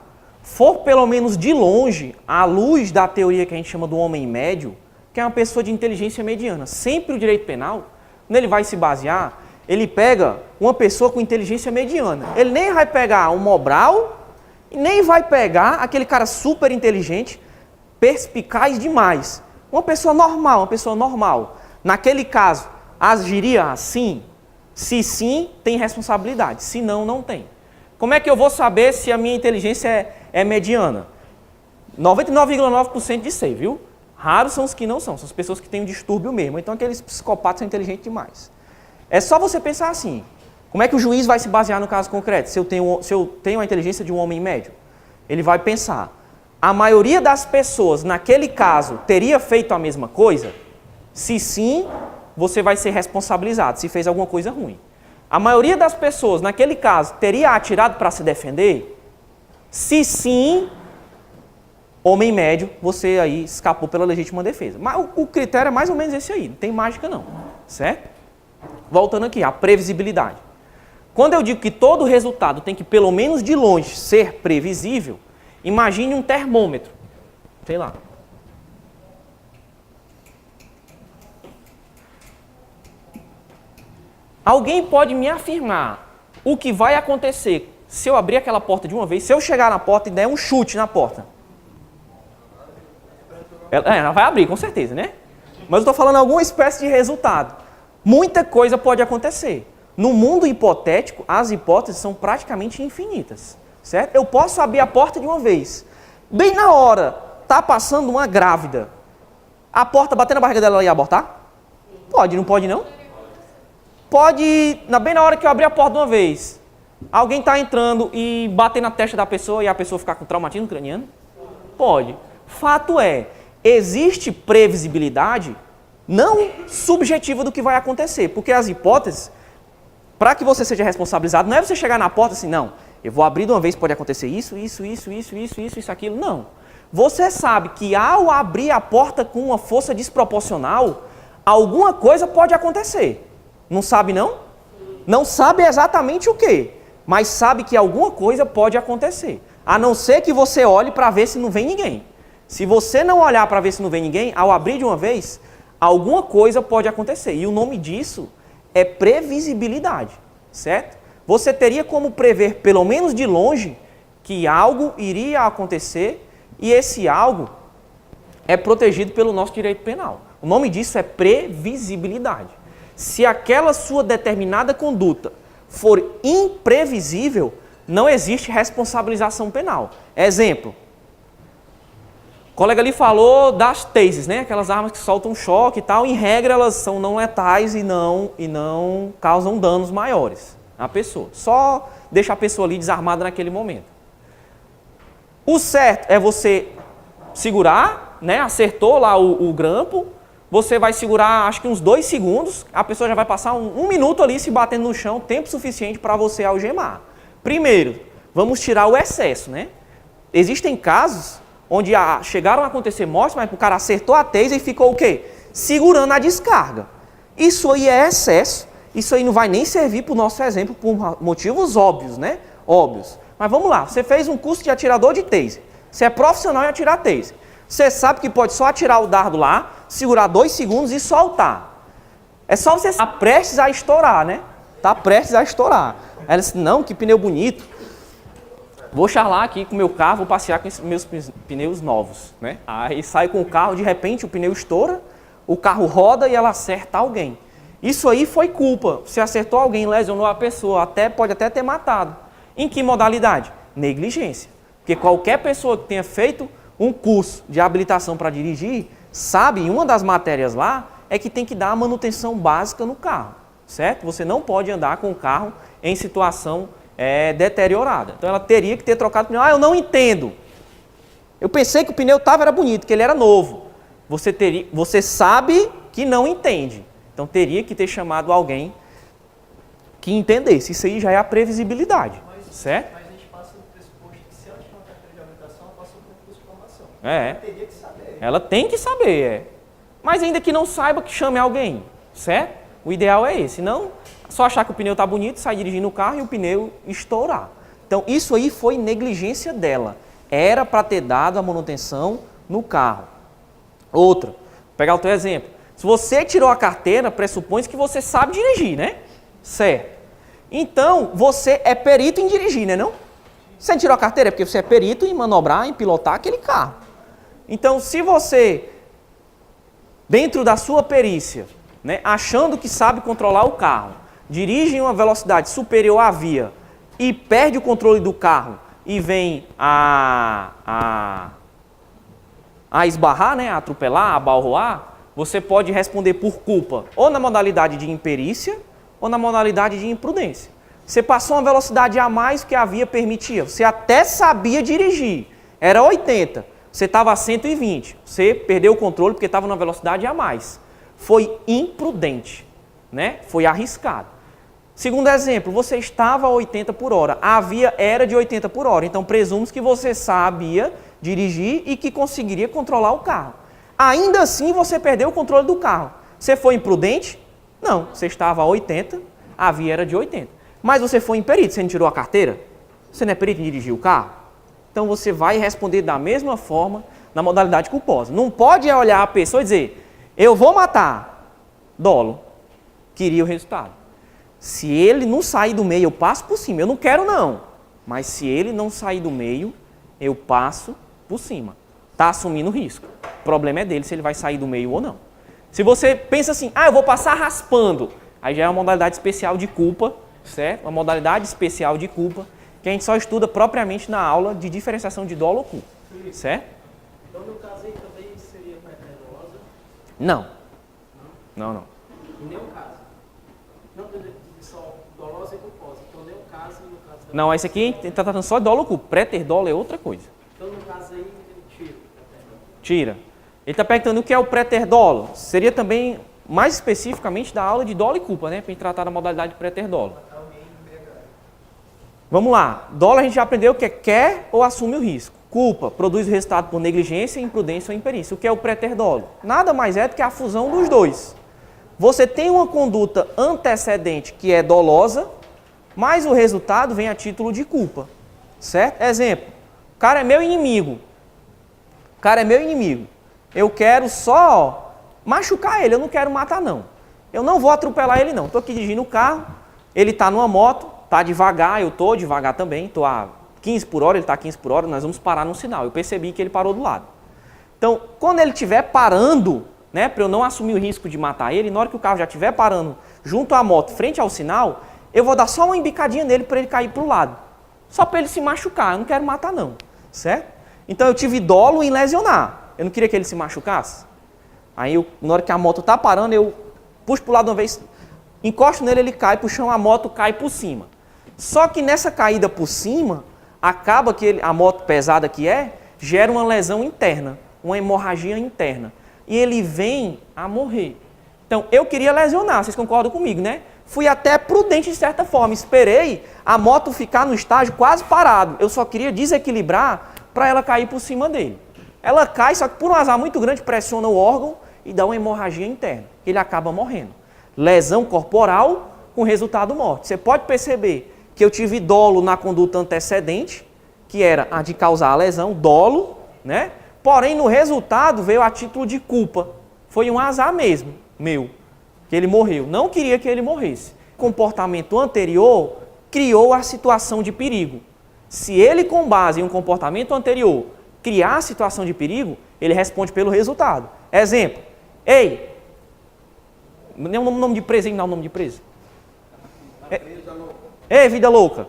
for pelo menos de longe à luz da teoria que a gente chama do homem médio, que é uma pessoa de inteligência mediana. Sempre o direito penal, quando ele vai se basear, ele pega uma pessoa com inteligência mediana. Ele nem vai pegar um Mobral e nem vai pegar aquele cara super inteligente, perspicaz demais. Uma pessoa normal, uma pessoa normal. Naquele caso, agiria assim? Se sim, tem responsabilidade. Se não, não tem. Como é que eu vou saber se a minha inteligência é mediana? 99,9% de sei, viu? Raros são os que não são. São as pessoas que têm um distúrbio mesmo. Então aqueles psicopatas são inteligentes demais. É só você pensar assim. Como é que o juiz vai se basear no caso concreto? Se eu tenho a inteligência de um homem médio? Ele vai pensar. A maioria das pessoas, naquele caso, teria feito a mesma coisa? Se sim, você vai ser responsabilizado se fez alguma coisa ruim. A maioria das pessoas, naquele caso, teria atirado para se defender? Se sim, homem médio, você aí escapou pela legítima defesa. Mas o critério é mais ou menos esse aí, não tem mágica não, certo? Voltando aqui, a previsibilidade. Quando eu digo que todo resultado tem que, pelo menos de longe, ser previsível, imagine um termômetro, sei lá. Alguém pode me afirmar o que vai acontecer se eu abrir aquela porta de uma vez, se eu chegar na porta e der um chute na porta? Ela vai abrir, com certeza, né? Mas eu estou falando alguma espécie de resultado. Muita coisa pode acontecer. No mundo hipotético, as hipóteses são praticamente infinitas, certo? Eu posso abrir a porta de uma vez. Bem na hora, tá passando uma grávida. A porta bater na barriga dela e abortar? Pode, não pode não? Pode, bem na hora que eu abrir a porta de uma vez, alguém está entrando e bater na testa da pessoa e a pessoa ficar com traumatismo craniano? Pode. Fato é, existe previsibilidade não subjetiva do que vai acontecer, porque as hipóteses, para que você seja responsabilizado, não é você chegar na porta assim, não, eu vou abrir de uma vez, pode acontecer isso, aquilo. Não. Você sabe que ao abrir a porta com uma força desproporcional, alguma coisa pode acontecer. Não sabe não? Não sabe exatamente o quê, mas sabe que alguma coisa pode acontecer. A não ser que você olhe para ver se não vem ninguém. Se você não olhar para ver se não vem ninguém, ao abrir de uma vez, alguma coisa pode acontecer. E o nome disso é previsibilidade, certo? Você teria como prever, pelo menos de longe, que algo iria acontecer e esse algo é protegido pelo nosso direito penal. O nome disso é previsibilidade. Se aquela sua determinada conduta for imprevisível, não existe responsabilização penal. Exemplo. O colega ali falou das tasers, né? Aquelas armas que soltam choque e tal. Em regra, elas são não letais e não causam danos maiores à pessoa. Só deixa a pessoa ali desarmada naquele momento. O certo é você segurar, né? Acertou lá o grampo. Você vai segurar, acho que uns 2 segundos, a pessoa já vai passar um minuto ali se batendo no chão, tempo suficiente para você algemar. Primeiro, vamos tirar o excesso, né? Existem casos onde chegaram a acontecer mortes, mas o cara acertou a taser e ficou o quê? Segurando a descarga. Isso aí é excesso, isso aí não vai nem servir para o nosso exemplo por motivos óbvios, né? Óbvios. Mas vamos lá, você fez um curso de atirador de taser, você é profissional em atirar taser. Você sabe que pode só atirar o dardo lá, segurar 2 segundos e soltar. É só você estar prestes a estourar, né? Tá prestes a estourar. Aí ela disse, não, que pneu bonito. Vou charlar aqui com o meu carro, vou passear com esses meus pneus novos, né? Aí sai com o carro, de repente o pneu estoura, o carro roda e ela acerta alguém. Isso aí foi culpa. Você acertou alguém, lesionou a pessoa, pode até ter matado. Em que modalidade? Negligência. Porque qualquer pessoa que tenha feito um curso de habilitação para dirigir, sabe, em uma das matérias lá, é que tem que dar a manutenção básica no carro, certo? Você não pode andar com o carro em situação deteriorada. Então ela teria que ter trocado o pneu. Ah, eu não entendo. Eu pensei que o pneu era bonito, que ele era novo. Você sabe que não entende. Então teria que ter chamado alguém que entendesse. Isso aí já é a previsibilidade, certo? Mas a gente passa do pressuposto que se ela tiver uma carteira de habilitação, ela passa por um curso de formação. É. Ela teria que saber. Ela tem que saber, Mas ainda que não saiba, que chame alguém, certo? O ideal é esse, não só achar que o pneu está bonito, sair dirigindo o carro e o pneu estourar. Então, isso aí foi negligência dela. Era para ter dado a manutenção no carro. Outra, vou pegar o teu exemplo. Se você tirou a carteira, pressupõe que você sabe dirigir, né? Certo. Então, você é perito em dirigir, né não? Você tirou a carteira é porque você é perito em manobrar, em pilotar aquele carro. Então, se você, dentro da sua perícia, né, achando que sabe controlar o carro, dirige em uma velocidade superior à via e perde o controle do carro e vem a esbarrar, né, a atropelar, a abalroar, você pode responder por culpa ou na modalidade de imperícia ou na modalidade de imprudência. Você passou uma velocidade a mais que a via permitia, você até sabia dirigir, era 80, você estava a 120, você perdeu o controle porque estava numa velocidade a mais. Foi imprudente, né? Foi arriscado. Segundo exemplo, você estava a 80 por hora, a via era de 80 por hora, então presume que você sabia dirigir e que conseguiria controlar o carro. Ainda assim, você perdeu o controle do carro. Você foi imprudente? Não, você estava a 80, a via era de 80. Mas você foi imperito, você não tirou a carteira? Você não é perito em dirigir o carro? Então você vai responder da mesma forma na modalidade culposa. Não pode olhar a pessoa e dizer, eu vou matar, dolo, queria o resultado. Se ele não sair do meio, eu passo por cima. Eu não quero não, mas se ele não sair do meio, eu passo por cima. Está assumindo risco. O problema é dele se ele vai sair do meio ou não. Se você pensa assim, eu vou passar raspando, aí já é uma modalidade especial de culpa, certo? Uma modalidade especial de culpa que a gente só estuda propriamente na aula de diferenciação de dolo ou culpa, certo? Então, no caso aí, também seria preteridosa? Não. Não. Em nenhum caso. Não, só dolosa e culposa. Então, nenhum caso e no caso também. Não, esse aqui está tratando só de dolo ou culpa. Préter-dolo é outra coisa. Então, no caso aí, ele tira. Tira. Ele está perguntando o que é o préter-dolo. Seria também, mais especificamente, da aula de dolo e culpa, né? Para a gente tratar da modalidade de préter-dolo. Vamos lá. Dolo a gente já aprendeu que é quer ou assume o risco. Culpa produz o resultado por negligência, imprudência ou imperícia. O que é o préter-dolo? Nada mais é do que a fusão dos dois. Você tem uma conduta antecedente que é dolosa, mas o resultado vem a título de culpa. Certo? Exemplo. O cara é meu inimigo. Eu quero só machucar ele, eu não quero matar não. Eu não vou atropelar ele não. Estou aqui dirigindo o carro, ele está numa moto, está devagar, eu estou devagar também, estou a 15 por hora, ele está a 15 por hora, nós vamos parar no sinal. Eu percebi que ele parou do lado. Então, quando ele estiver parando, né, para eu não assumir o risco de matar ele, na hora que o carro já estiver parando junto à moto, frente ao sinal, eu vou dar só uma embicadinha nele para ele cair para o lado. Só para ele se machucar, eu não quero matar não, certo? Então eu tive dolo em lesionar, eu não queria que ele se machucasse. Aí na hora que a moto está parando, eu puxo para o lado uma vez, encosto nele, ele cai para o chão, a moto cai por cima. Só que nessa caída por cima, acaba que a moto pesada que gera uma lesão interna, uma hemorragia interna. E ele vem a morrer. Então, eu queria lesionar, vocês concordam comigo, né? Fui até prudente de certa forma, esperei a moto ficar no estágio quase parado. Eu só queria desequilibrar para ela cair por cima dele. Ela cai, só que por um azar muito grande pressiona o órgão e dá uma hemorragia interna. Ele acaba morrendo. Lesão corporal com resultado morte. Você pode perceber que eu tive dolo na conduta antecedente, que era a de causar a lesão, dolo, né? Porém, no resultado veio a título de culpa. Foi um azar mesmo, meu, que ele morreu. Não queria que ele morresse. O comportamento anterior criou a situação de perigo. Se ele, com base em um comportamento anterior, criar a situação de perigo, ele responde pelo resultado. Exemplo. Ei, não o nome de presa, hein? Não o nome de presa. Ei, vida louca.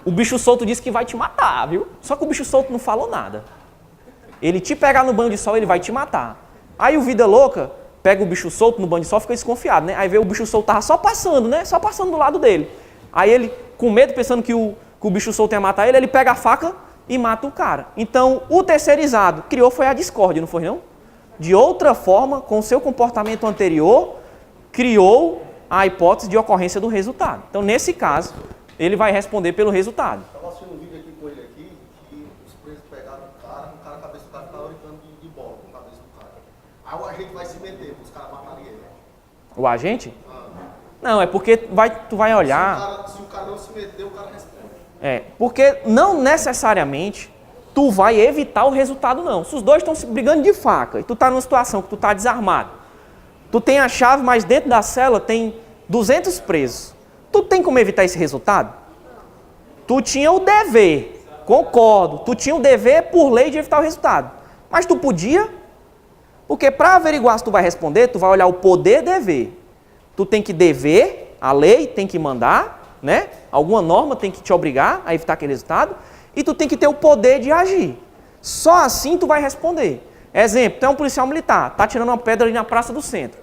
O bicho solto disse que vai te matar, viu? Só que o bicho solto não falou nada. Ele te pegar no banho de sol, ele vai te matar. Aí o vida louca pega o bicho solto no banho de sol, fica desconfiado, né? Aí vê o bicho solto tava só passando, né? Só passando do lado dele. Aí ele, com medo, pensando que o bicho solto ia matar ele, ele pega a faca e mata o cara. Então, o terceirizado criou foi a discórdia, não foi não? De outra forma, com o seu comportamento anterior, criou a hipótese de ocorrência do resultado. Então, nesse caso, ele vai responder pelo resultado. Estava assistindo um vídeo aqui com ele aqui, que os presos pegaram o cara, a cabeça do cara estava brincando de bola com a cabeça do cara. Aí o agente vai se meter, os caras matarem ele. O agente? Não, é porque tu vai olhar... Se o cara não se meter, o cara responde. Porque não necessariamente tu vai evitar o resultado, não. Se os dois estão se brigando de faca e tu tá numa situação que tu tá desarmado, tu tem a chave, mas dentro da cela tem 200 presos. Tu tem como evitar esse resultado? Tu tinha o dever, concordo, tu tinha o dever por lei de evitar o resultado. Mas tu podia? Porque para averiguar se tu vai responder, tu vai olhar o poder e dever. Tu tem que dever, a lei tem que mandar, né? Alguma norma tem que te obrigar a evitar aquele resultado. E tu tem que ter o poder de agir. Só assim tu vai responder. Exemplo, tu é um policial militar, tá tirando uma pedra ali na praça do centro.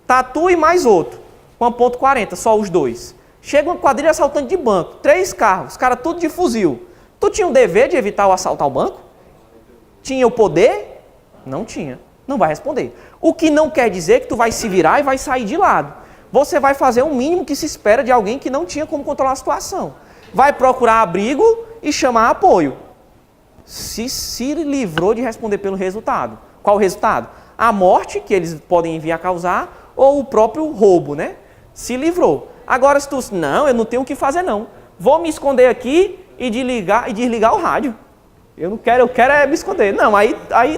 Tá tu e mais outro, com a ponto .40, só os dois. Chega uma quadrilha assaltante de banco, 3 carros, os caras tudo de fuzil. Tu tinha o dever de evitar o assalto ao banco? Tinha o poder? Não tinha. Não vai responder. O que não quer dizer que tu vai se virar e vai sair de lado. Você vai fazer o mínimo que se espera de alguém que não tinha como controlar a situação. Vai procurar abrigo e chamar apoio. Se livrou de responder pelo resultado. Qual o resultado? A morte, que eles podem vir a causar, ou o próprio roubo, né? Se livrou. Agora, se tu... Não, eu não tenho o que fazer, não. Vou me esconder aqui e desligar o rádio. Eu quero é me esconder. Não, aí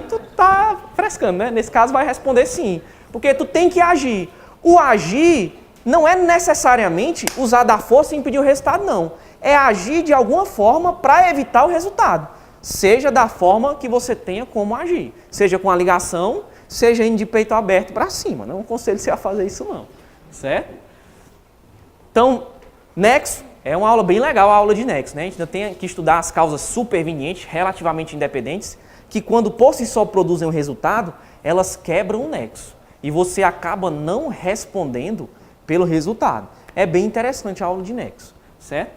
tu tá frescando, né? Nesse caso vai responder sim. Porque tu tem que agir. O agir não é necessariamente usar da força e impedir o resultado, não. É agir de alguma forma para evitar o resultado. Seja da forma que você tenha como agir. Seja com a ligação, seja indo de peito aberto para cima. Não aconselho você a fazer isso não. Certo? Então, nexo é uma aula bem legal, a aula de nexo, né? A gente ainda tem que estudar as causas supervenientes, relativamente independentes, que quando por si só produzem um resultado, elas quebram o nexo. E você acaba não respondendo pelo resultado. É bem interessante a aula de nexo, certo?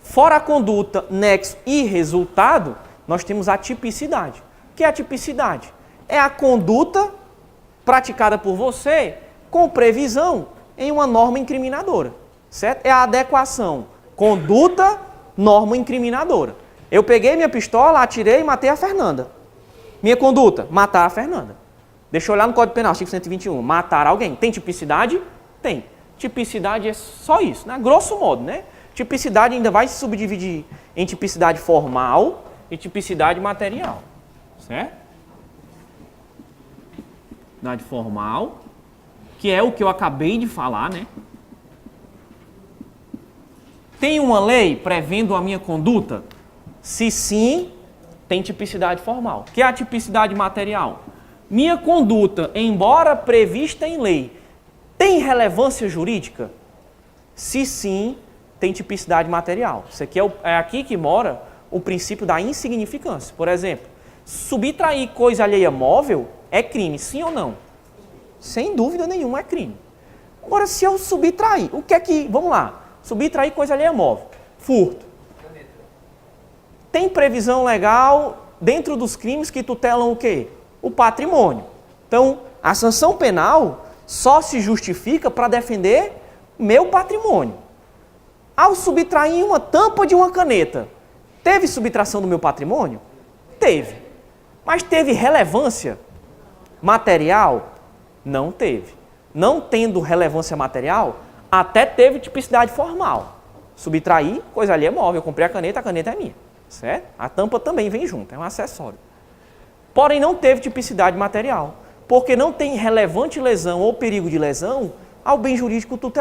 Fora a conduta, nexo e resultado, nós temos a tipicidade. O que é a tipicidade? É a conduta praticada por você com previsão em uma norma incriminadora, certo? É a adequação. Conduta, norma incriminadora. Eu peguei minha pistola, atirei e matei a Fernanda. Minha conduta, matar a Fernanda. Deixa eu olhar no Código Penal, artigo 121. Matar alguém. Tem tipicidade? Tem. Tipicidade é só isso, né? Grosso modo, né? Tipicidade ainda vai se subdividir em tipicidade formal e tipicidade material. Certo? Tipicidade formal, que é o que eu acabei de falar, né? Tem uma lei prevendo a minha conduta? Se sim, tem tipicidade formal. Que é a tipicidade material? Minha conduta, embora prevista em lei, tem relevância jurídica? Se sim, tem tipicidade material. Isso aqui é aqui que mora o princípio da insignificância. Por exemplo, subtrair coisa alheia móvel é crime, sim ou não? Sem dúvida nenhuma é crime. Agora, se eu subtrair, o que é que... Vamos lá. Subtrair coisa alheia móvel. Furto. Tem previsão legal dentro dos crimes que tutelam o quê? O patrimônio. Então, a sanção penal só se justifica para defender meu patrimônio. Ao subtrair uma tampa de uma caneta, teve subtração do meu patrimônio? Teve. Mas teve relevância material? Não teve. Não tendo relevância material, até teve tipicidade formal. Subtrair, coisa ali é móvel. Eu comprei a caneta é minha. Certo? A tampa também vem junto, é um acessório. Porém, não teve tipicidade material, porque não tem relevante lesão ou perigo de lesão ao bem jurídico tutelado.